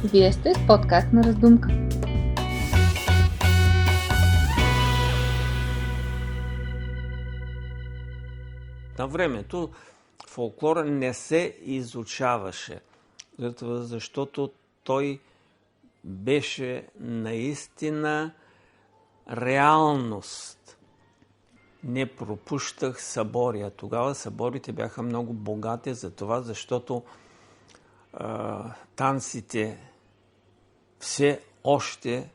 Вие сте с подкаст на Раздумка. На времето фолклора не се изучаваше, защото той беше наистина реалност. Не пропущах събори. Тогава съборите бяха много богати за това, защото танците все още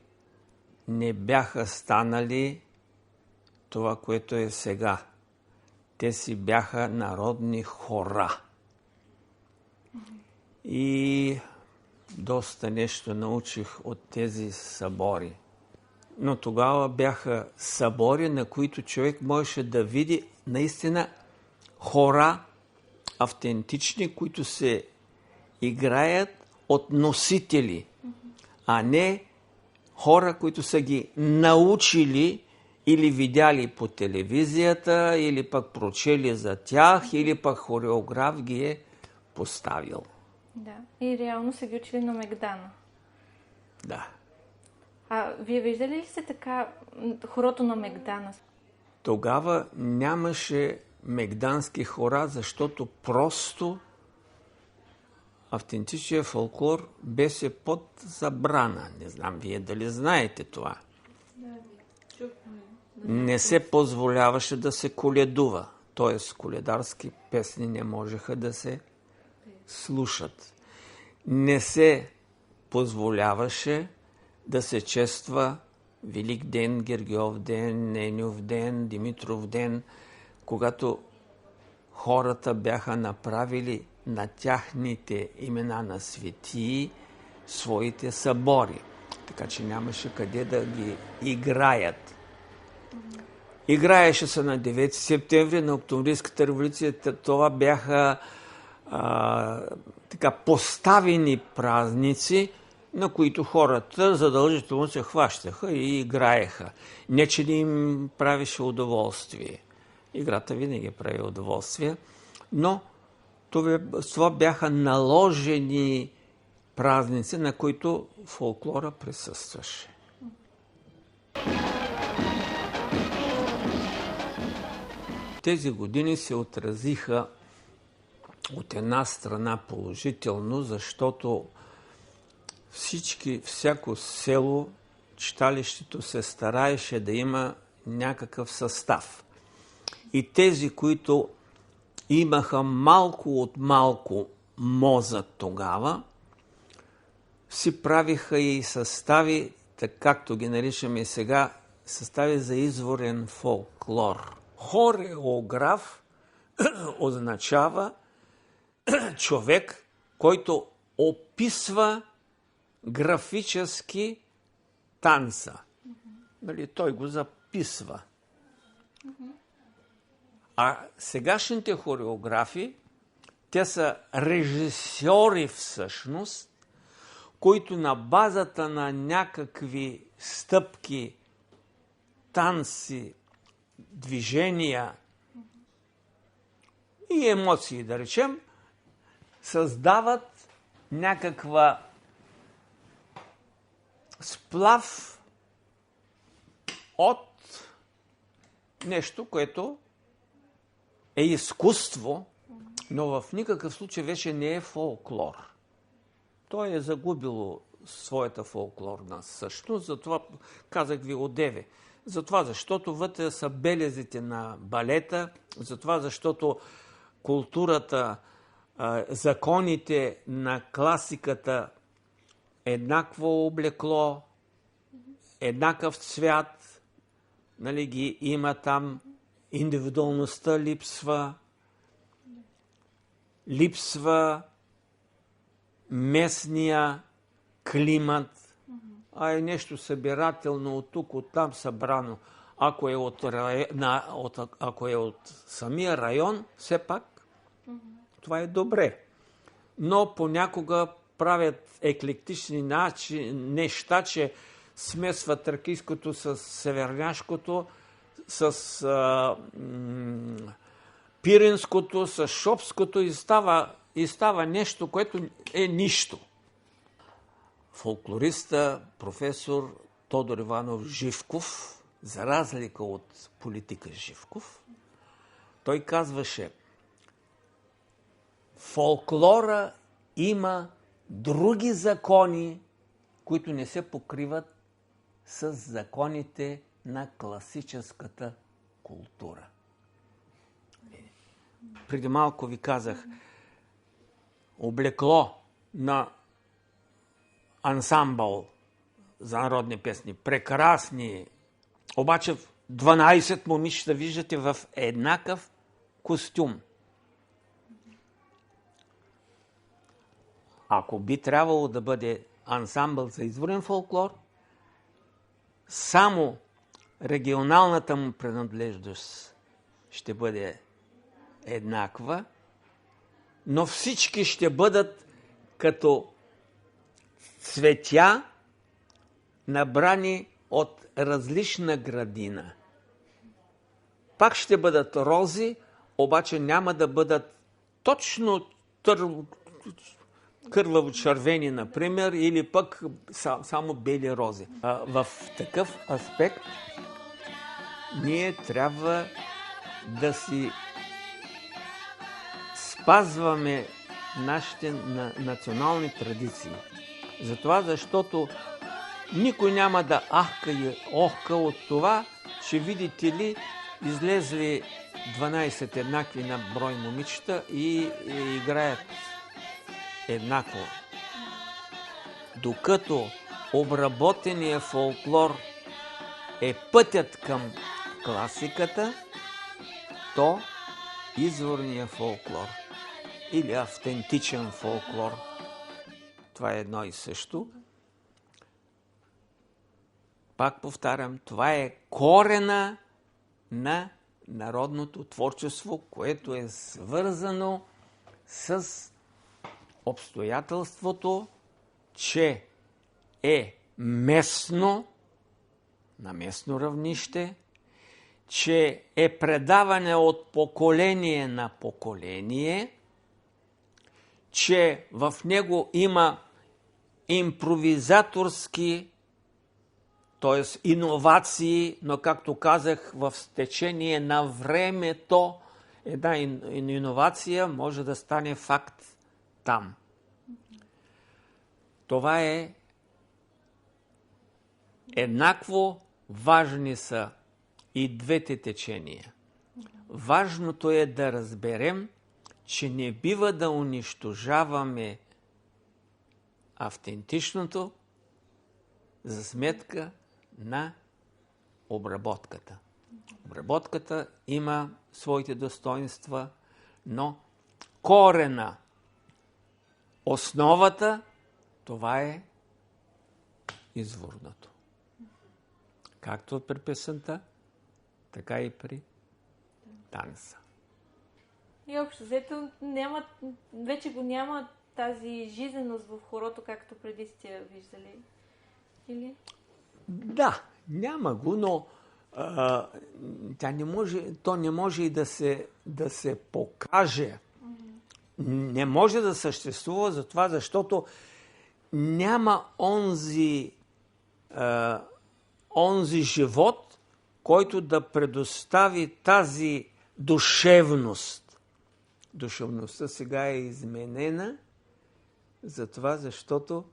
не бяха станали това, което е сега. Те си бяха народни хора. И доста нещо научих от тези събори. Но тогава бяха събори, на които човек можеше да види наистина хора автентични, които се играят от носители, а не хора, които са ги научили или видяли по телевизията, или пък прочели за тях, или пък хореограф ги е поставил. Да, и реално са ги учили на Мегдана. Да. А вие виждали ли сте така хорото на Мегдана? Тогава нямаше мегдански хора, защото просто автентичният фолклор беше под забрана. Не знам вие дали знаете това. Не се позволяваше да се коледува. Т.е. коледарски песни не можеха да се слушат. Не се позволяваше да се чества Велик ден, Гергьов ден, Неньов ден, Димитров ден, когато хората бяха направили на тяхните имена на светии своите събори. Така че нямаше къде да ги играят. Играеше се на 9 септември, на Октомврийската революция. Това бяха така поставени празници, на които хората задължително се хващаха и играеха. Не, че не им правеше удоволствие. Играта винаги прави удоволствие, но това бяха наложени празници, на които фолклора присъстваше. Тези години се отразиха от една страна положително, защото всяко село, читалището се стараеше да има някакъв състав. И тези, които имаха малко от малко мозък тогава, си правиха и състави, така както ги наричаме сега, състави за изворен фолклор. Хореограф означава човек, който описва графически танца. Той го записва. А сегашните хореографи, те са режисьори всъщност, които на базата на някакви стъпки, танци, движения и емоции, да речем, създават някаква сплав от нещо, което е изкуство, но в никакъв случай вече не е фолклор. То е загубило своята фолклорна същност, затова казах ви одеве. Затова, защото вътре са белезите на балета, затова, защото културата, законите на класиката, еднакво облекло, еднакъв цвят, ги има там, индивидуалността липсва местния климат, а е нещо събирателно от тук, от там събрано. Ако е от самия район, все пак това е добре. Но понякога правят еклектични неща, че смесват тракийското с северняшкото, с пиринското, с шопското и става нещо, което е нищо. фолклориста, професор Тодор Иванов Живков, за разлика от политика Живков, той казваше: фолклора има други закони, които не се покриват с законите на класическата култура. Преди малко ви казах, облекло на ансамбъл за народни песни. Прекрасни. Обаче 12 момичета виждате в еднакъв костюм. Ако би трябвало да бъде ансамбъл за изворен фолклор, само регионалната му принадлежност ще бъде еднаква, но всички ще бъдат като цветя, набрани от различна градина. Пак ще бъдат рози, обаче няма да бъдат точно кърваво-червени, например, или пък само бели рози. В такъв аспект ние трябва да си спазваме нашите национални традиции. Затова, защото никой няма да ахка и охка от това, че, видите ли, излезли 12 еднакви на брой момичета и играят еднакво. Докато обработеният фолклор е пътят към класиката, то изворният фолклор или автентичен фолклор, това е едно и също. Пак повтарям, това е корена на народното творчество, което е свързано с обстоятелството, че е местно, на местно равнище, че е предаване от поколение на поколение, че в него има импровизаторски, т.е. иновации, но, както казах, в течение на времето една иновация може да стане факт там. Това е еднакво важни са и двете течения. Важното е да разберем, че не бива да унищожаваме автентичното за сметка на обработката. Обработката има своите достоинства, но корена, основата, това е изворното. Както при песента, така и при танца. И общо взето вече го няма тази жизненост в хорото, както преди сте я виждали. Или? Да, няма го, но то не може и да се покаже. Не може да съществува за това, защото няма онзи живот, който да предостави тази душевност. Душевността сега е изменена, затова, защото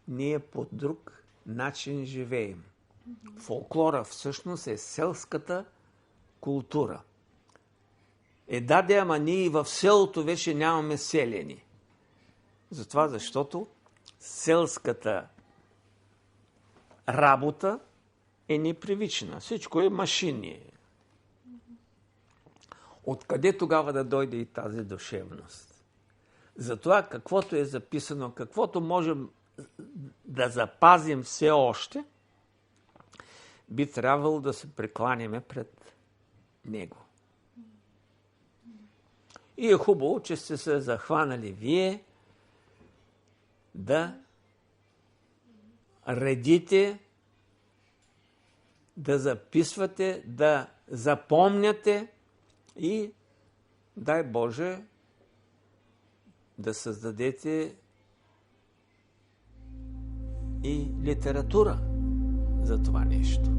ние по друг начин живеем. Фолклора всъщност е селската култура. Ама ние и в селото вече нямаме селени. Затова, защото селската работа е непривична. Всичко е машини. Откъде тогава да дойде и тази душевност? Затова каквото е записано, каквото можем да запазим все още, би трябвало да се прекланяме пред него. И е хубаво, че сте се захванали вие да редите, да записвате, да запомняте и, дай Боже, да създадете и литература за това нещо.